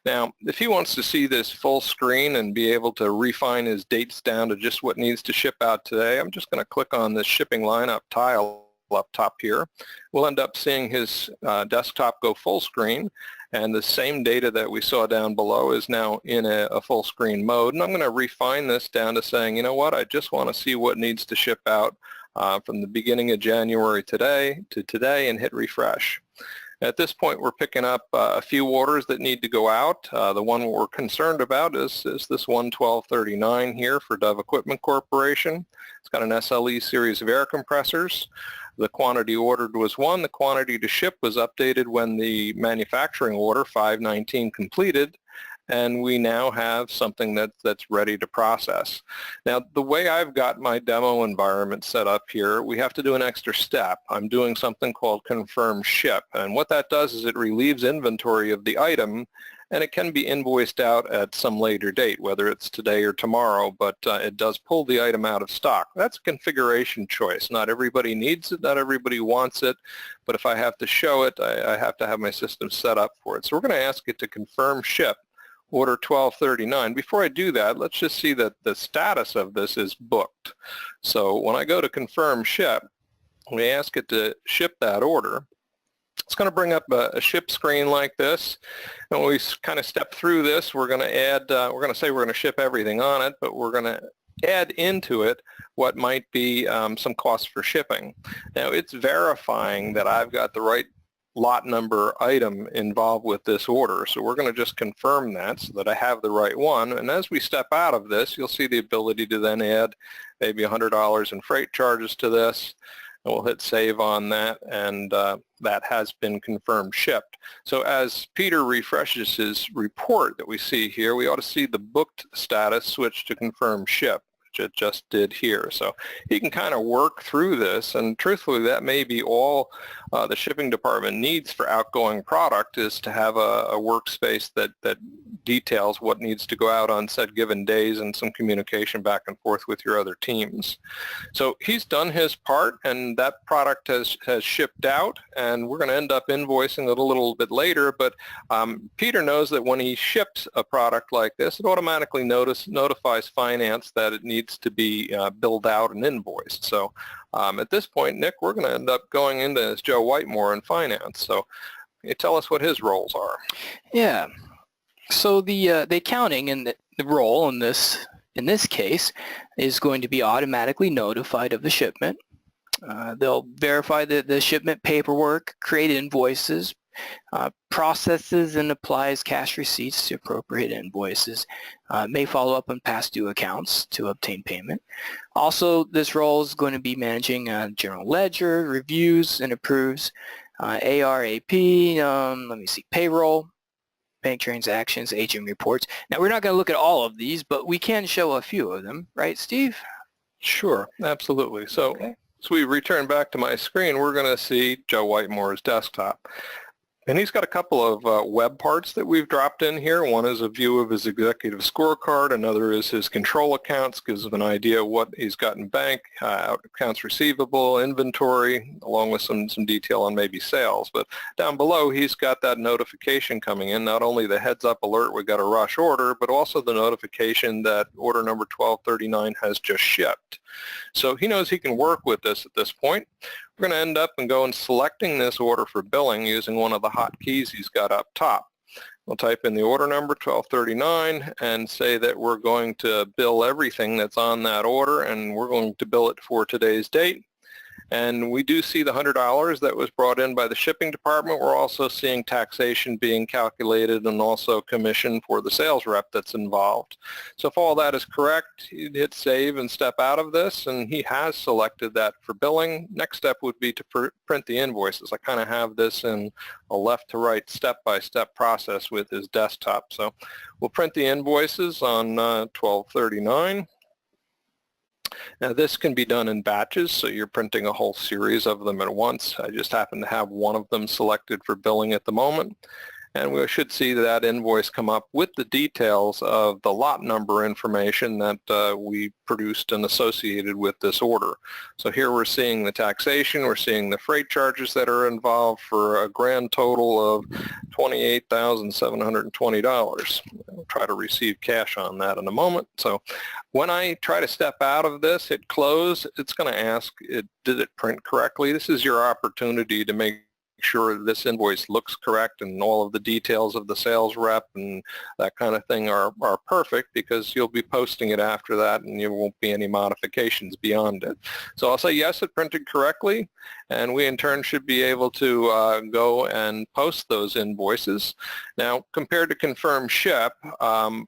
Now, if he wants to see this full screen and be able to refine his dates down to just what needs to ship out today, I'm just going to click on this shipping lineup tile up top here. We'll end up seeing his desktop go full screen, and the same data that we saw down below is now in a full screen mode. And I'm going to refine this down to saying, you know what, I just want to see what needs to ship out from the beginning of January to today and hit refresh. At this point, we're picking up a few orders that need to go out. The one we're concerned about is this 11239 here for Dove Equipment Corporation. It's got an SLE series of air compressors. The quantity ordered was 1. The quantity to ship was updated when the manufacturing order 519 completed, and we now have something that's ready to process. Now, the way I've got my demo environment set up here, we have to do an extra step. I'm doing something called confirm ship, and what that does is it relieves inventory of the item, and it can be invoiced out at some later date, whether it's today or tomorrow, but it does pull the item out of stock. That's a configuration choice. Not everybody needs it, not everybody wants it, but if I have to show it, I have to have my system set up for it. So we're going to ask it to confirm ship order 1239. Before I do that, let's just see that the status of this is booked. So when I go to confirm ship, we ask it to ship that order. It's going to bring up a ship screen like this, and when we kind of step through this, we're going to add, we're going to say we're going to ship everything on it, but we're going to add into it what might be some cost for shipping. Now, it's verifying that I've got the right lot number item involved with this order, so we're going to just confirm that so that I have the right one, and as we step out of this, you'll see the ability to then add maybe $100 in freight charges to this. We'll hit save on that, and that has been confirmed shipped. So as Peter refreshes his report that we see here, we ought to see the booked status switch to confirm ship, which it just did here. So he can kind of work through this, and truthfully that may be all the shipping department needs for outgoing product, is to have a workspace that details what needs to go out on said given days and some communication back and forth with your other teams. So he's done his part, and that product has shipped out, and we're going to end up invoicing it a little bit later, but Peter knows that when he ships a product like this, it automatically notifies finance that it needs to be billed out and invoiced. So at this point, Nick, we're going to end up going into as Joe Whitemore in finance. So can you tell us what his roles are? Yeah. So the accounting and the role in this case is going to be automatically notified of the shipment. They'll verify the shipment paperwork, create invoices, processes and applies cash receipts to appropriate invoices, may follow up on past due accounts to obtain payment. Also, this role is going to be managing general ledger, reviews and approves, AR, AP, let me see, payroll, bank transactions, agent reports. Now, we're not going to look at all of these, but we can show a few of them, right, Steve? Sure, absolutely. So, Okay. So we return back to my screen, we're going to see Joe Whitemore's desktop. And he's got a couple of web parts that we've dropped in here. One is a view of his executive scorecard. Another is his control accounts, gives him an idea of what he's got in bank, accounts receivable, inventory, along with some detail on maybe sales. But down below, he's got that notification coming in, not only the heads up alert, we got a rush order, but also the notification that order number 1239 has just shipped. So he knows he can work with this at this point. We're going to end up and go and selecting this order for billing using one of the hotkeys he's got up top. We'll type in the order number 1239 and say that we're going to bill everything that's on that order, and we're going to bill it for today's date. And we do see the $100 that was brought in by the shipping department. We're also seeing taxation being calculated and also commission for the sales rep that's involved. So if all that is correct, you'd hit save and step out of this, and he has selected that for billing. Next step would be to print the invoices. I kind of have this in a left to right step-by-step process with his desktop. So we'll print the invoices on 1239. Now this can be done in batches, so you're printing a whole series of them at once. I just happen to have one of them selected for billing at the moment. And we should see that invoice come up with the details of the lot number information that we produced and associated with this order. So here we're seeing the taxation, we're seeing the freight charges that are involved for a grand total of $28,720. We'll try to receive cash on that in a moment. So when I try to step out of this, hit close, it's going to ask, did it print correctly? This is your opportunity to make sure this invoice looks correct and all of the details of the sales rep and that kind of thing are perfect, because you'll be posting it after that and there won't be any modifications beyond it. So I'll say yes, it printed correctly, and we in turn should be able to go and post those invoices. Now, compared to confirm ship,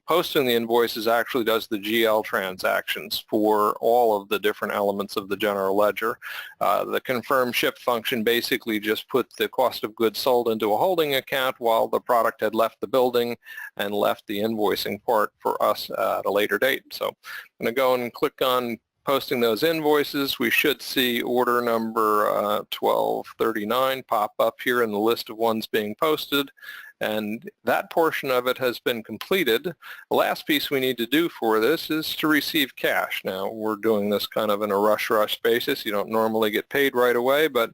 posting the invoices actually does the GL transactions for all of the different elements of the general ledger. The confirm ship function basically just put the cost of goods sold into a holding account while the product had left the building and left the invoicing part for us at a later date. So I'm going to go and click on posting those invoices. We should see order number 1239 pop up here in the list of ones being posted, and that portion of it has been completed. The last piece we need to do for this is to receive cash. Now, we're doing this kind of in a rush basis. You don't normally get paid right away, but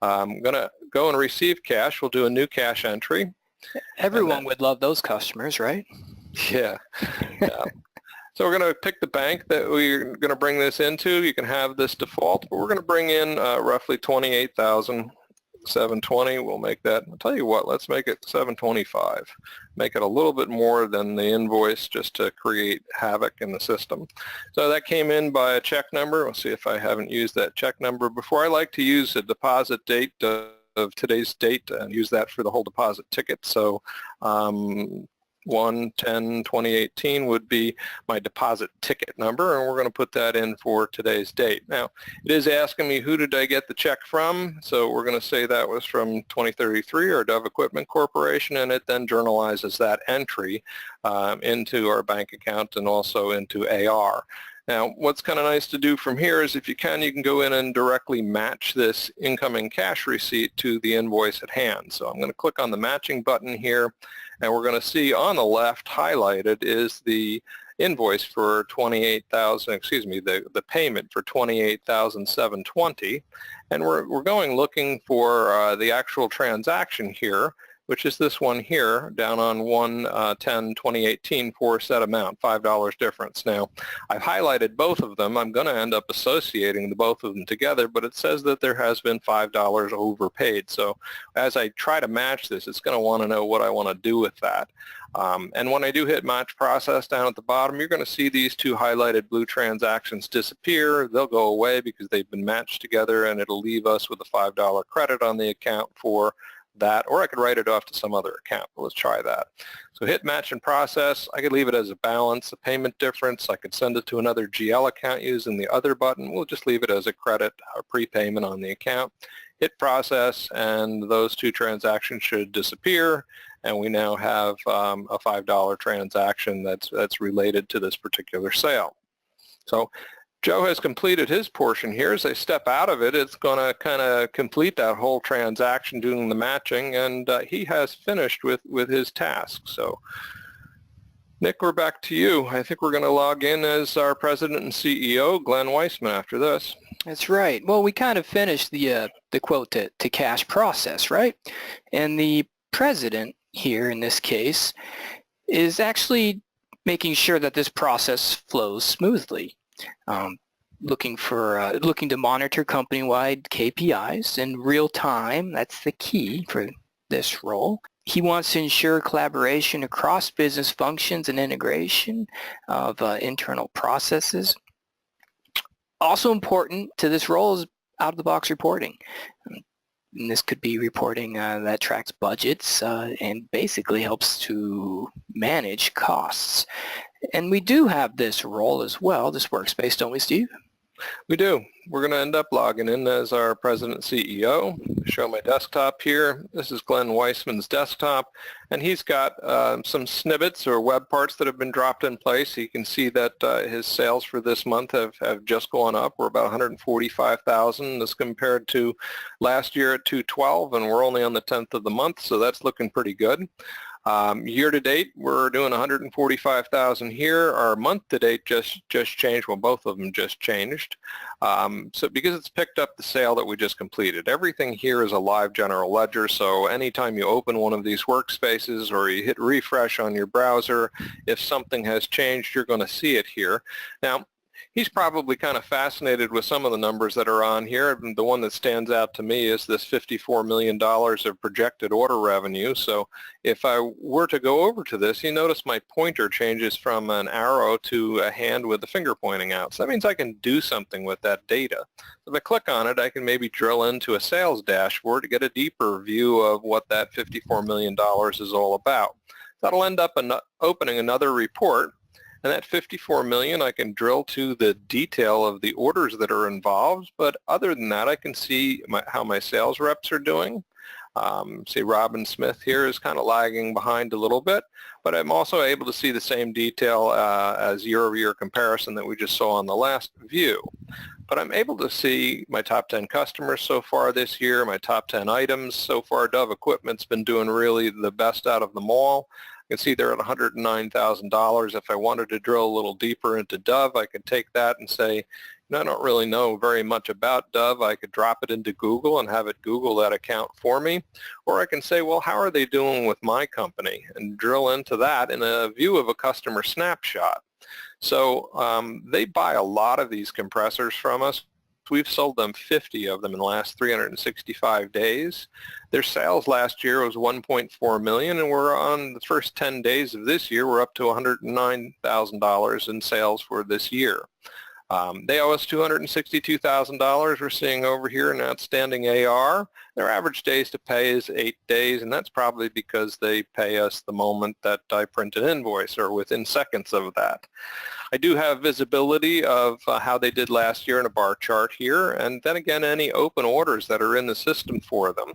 I'm going to go and receive cash. We'll do a new cash entry. Everyone would love those customers, right? Yeah. Yeah. So we're going to pick the bank that we're going to bring this into. You can have this default, but we're going to bring in roughly $28,720. We'll make that, I'll tell you what, let's make it $725. Make it a little bit more than the invoice just to create havoc in the system. So that came in by a check number. We'll see if I haven't used that check number before. I like to use a deposit date of today's date and use that for the whole deposit ticket. So 1/10/2018 would be my deposit ticket number, and we're going to put that in for today's date. Now, it is asking me who did I get the check from, so we're going to say that was from 2033 or Dove Equipment Corporation, and it then journalizes that entry into our bank account and also into AR. Now, what's kind of nice to do from here is if you can go in and directly match this incoming cash receipt to the invoice at hand. So I'm going to click on the matching button here, and we're going to see on the left highlighted is the invoice for 28,000, excuse me, the payment for 28,720, and we're going looking for the actual transaction here, which is this one here, down on 1/10/2018 for set amount, $5 difference. Now, I've highlighted both of them. I'm going to end up associating the both of them together, but it says that there has been $5 overpaid. So as I try to match this, it's going to want to know what I want to do with that. And when I do hit match process down at the bottom, you're going to see these two highlighted blue transactions disappear. They'll go away because they've been matched together, and it'll leave us with a $5 credit on the account for that, or I could write it off to some other account. But let's try that. So hit match and process. I could leave it as a balance, a payment difference. I could send it to another GL account using the other button. We'll just leave it as a credit or prepayment on the account. Hit process, and those two transactions should disappear, and we now have a $5 transaction that's related to this particular sale. So Joe has completed his portion here. As I step out of it, it's going to kind of complete that whole transaction doing the matching, and he has finished with his task. So, Nick, we're back to you. I think we're going to log in as our President and CEO, Glenn Weissman, after this. That's right. Well, we kind of finished the quote to cash process, right? And the president here in this case is actually making sure that this process flows smoothly. Looking to monitor company-wide KPIs in real time. That's the key for this role. He wants to ensure collaboration across business functions and integration of internal processes. Also important to this role is out-of-the-box reporting. And this could be reporting that tracks budgets and basically helps to manage costs. And we do have this role as well, this workspace, don't we, Steve? We do. We're going to end up logging in as our President CEO. Show my desktop here. This is Glenn Weissman's desktop, and he's got some snippets or web parts that have been dropped in place. You can see that his sales for this month have just gone up. We're about 145,000 as compared to last year at 212, and we're only on the 10th of the month, so that's looking pretty good. Year to date, we're doing 145,000 here. Our month to date just changed. Well, both of them just changed. So because it's picked up the sale that we just completed, everything here is a live general ledger. So anytime you open one of these workspaces or you hit refresh on your browser, if something has changed, you're going to see it here. Now, he's probably kind of fascinated with some of the numbers that are on here. And the one that stands out to me is this $54 million of projected order revenue. So if I were to go over to this, you notice my pointer changes from an arrow to a hand with the finger pointing out. So that means I can do something with that data. So if I click on it, I can maybe drill into a sales dashboard to get a deeper view of what that $54 million is all about. That'll end up opening another report. And that 54 million, I can drill to the detail of the orders that are involved. But other than that, I can see how my sales reps are doing. See, Robin Smith here is kind of lagging behind a little bit, but I'm also able to see the same detail as year-over-year comparison that we just saw on the last view. But I'm able to see my top 10 customers so far this year, my top 10 items. So far, Dove Equipment's been doing really the best out of them all. You can see they're at $109,000. If I wanted to drill a little deeper into Dove, I could take that and say, I don't really know very much about Dove. I could drop it into Google and have it Google that account for me. Or I can say, well, how are they doing with my company? And drill into that in a view of a customer snapshot. So they buy a lot of these compressors from us. We've sold them 50 of them in the last 365 days. Their sales last year was $1.4 million, and we're on the first 10 days of this year, we're up to $109,000 in sales for this year. They owe us $262,000. We're seeing over here an outstanding AR. Their average days to pay is 8 days, and that's probably because they pay us the moment that I print an invoice or within seconds of that. I do have visibility of how they did last year in a bar chart here, and then again any open orders that are in the system for them.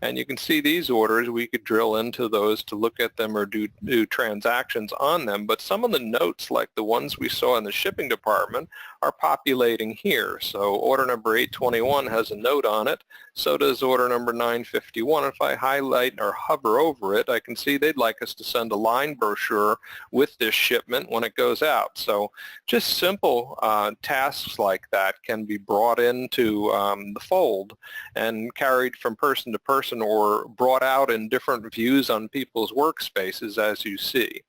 And you can see these orders, we could drill into those to look at them or do transactions on them, but some of the notes, like the ones we saw in the shipping department, are populating here. So order number 821 has a note on it, so does order number 951. If I highlight or hover over it, I can see they'd like us to send a line brochure with this shipment when it goes out. So just simple tasks like that can be brought into the fold and carried from person to person or brought out in different views on people's workspaces, as you see.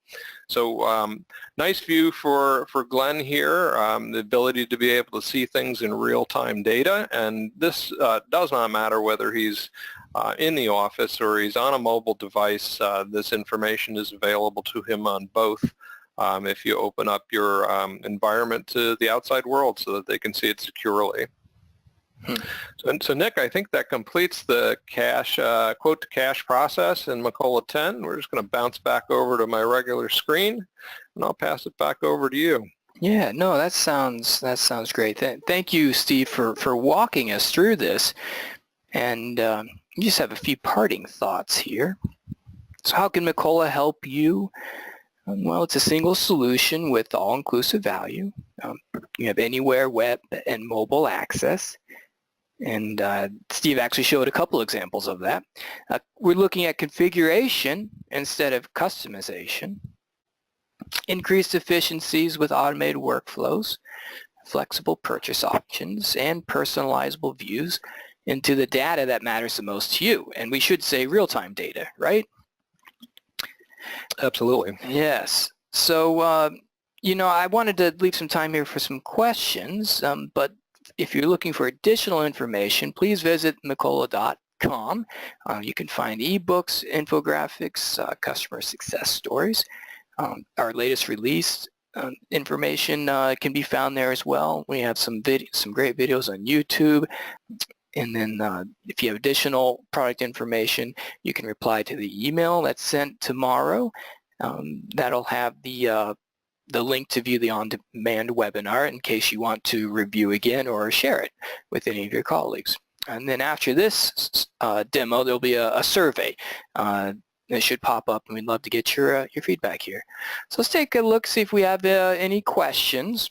So nice view for Glenn here, the ability to be able to see things in real-time data. And this does not matter whether he's in the office or he's on a mobile device. This information is available to him on both if you open up your environment to the outside world so that they can see it securely. So Nick, I think that completes the cash quote-to-cash process in Macola 10. We're just going to bounce back over to my regular screen, and I'll pass it back over to you. Yeah, no, that sounds great. Thank you, Steve, for walking us through this. And you just have a few parting thoughts here. So how can Macola help you? Well, it's a single solution with all-inclusive value. You have anywhere, web, and mobile access. And Steve actually showed a couple examples of that. We're looking at configuration instead of customization, increased efficiencies with automated workflows, flexible purchase options, and personalizable views into the data that matters the most to you. And we should say real-time data, right? Absolutely. Yes. So, I wanted to leave some time here for some questions, but if you're looking for additional information, please visit Macola.com. You can find ebooks, infographics, customer success stories. Our latest release information can be found there as well. We have some great videos on YouTube. And then if you have additional product information, you can reply to the email that's sent tomorrow. That'll have the link to view the on-demand webinar in case you want to review again or share it with any of your colleagues. And then after this demo, there'll be a survey. It should pop up, and we'd love to get your feedback here. So let's take a look, see if we have any questions.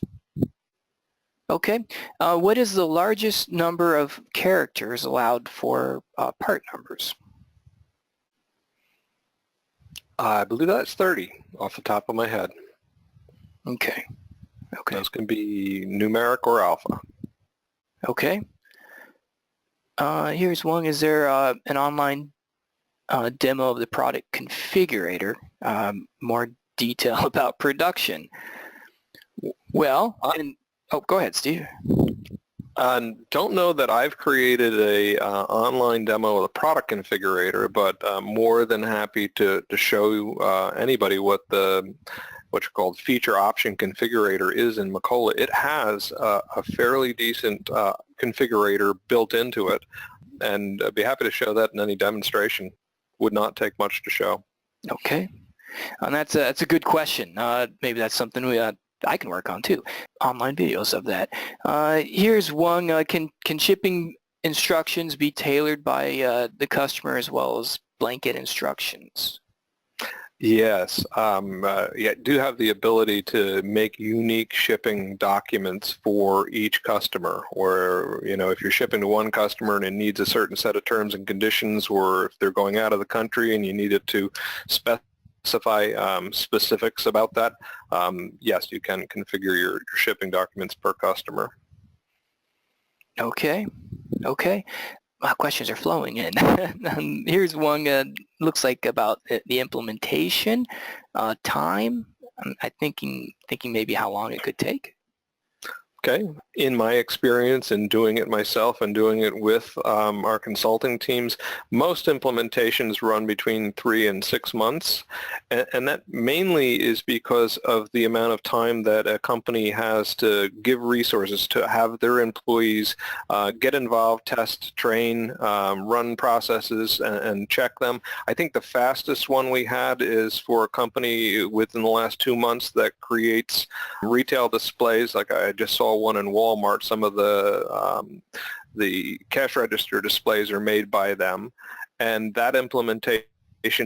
Okay, what is the largest number of characters allowed for part numbers? I believe that's 30 off the top of my head. Okay. Those can be numeric or alpha. Okay. Here's one. Is there an online demo of the product configurator? More detail about production. Well, Oh, go ahead, Steve. Don't know that I've created a online demo of the product configurator, but more than happy to show anybody what what's called feature option configurator is in Macola. It has a fairly decent configurator built into it, and I'd be happy to show that in any demonstration. Would not take much to show. Okay, and that's a good question. Maybe that's something I can work on too. Online videos of that. Here's one. Can shipping instructions be tailored by the customer as well as blanket instructions? Yes, yeah, do have the ability to make unique shipping documents for each customer, or, you know, if you're shipping to one customer and it needs a certain set of terms and conditions, or if they're going out of the country and you need it to specify specifics about that, yes, you can configure your shipping documents per customer. Okay. Wow, questions are flowing in. Here's one. Looks like about the implementation time. I'm thinking maybe how long it could take. Okay. In my experience in doing it myself and doing it with our consulting teams, most implementations run between 3 and 6 months, and that mainly is because of the amount of time that a company has to give resources to have their employees get involved, test, train, run processes, and check them. I think the fastest one we had is for a company within the last 2 months that creates retail displays. Like I just saw one in Walmart. Some of the cash register displays are made by them, and that implementation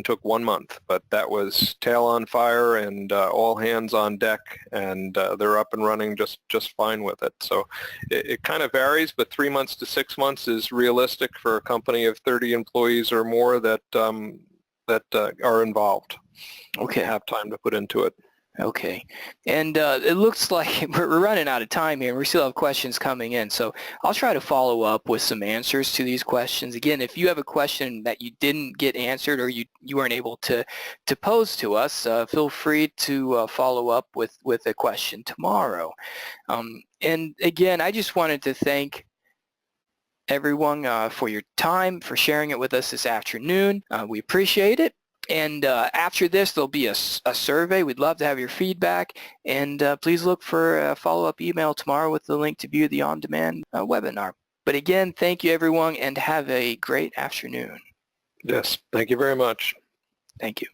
took 1 month, but that was tail on fire and all hands on deck, and they're up and running just fine with it. So it kind of varies, but 3 months to 6 months is realistic for a company of 30 employees or more that are involved. Okay. Have time to put into it. Okay, and it looks like we're running out of time here, and we still have questions coming in, so I'll try to follow up with some answers to these questions. Again, if you have a question that you didn't get answered or you weren't able to pose to us, feel free to follow up with a question tomorrow. And again, I just wanted to thank everyone for your time, for sharing it with us this afternoon. We appreciate it. And after this, there'll be a survey. We'd love to have your feedback. And please look for a follow-up email tomorrow with the link to view the on-demand webinar. But again, thank you, everyone, and have a great afternoon. Yes, thank you very much. Thank you.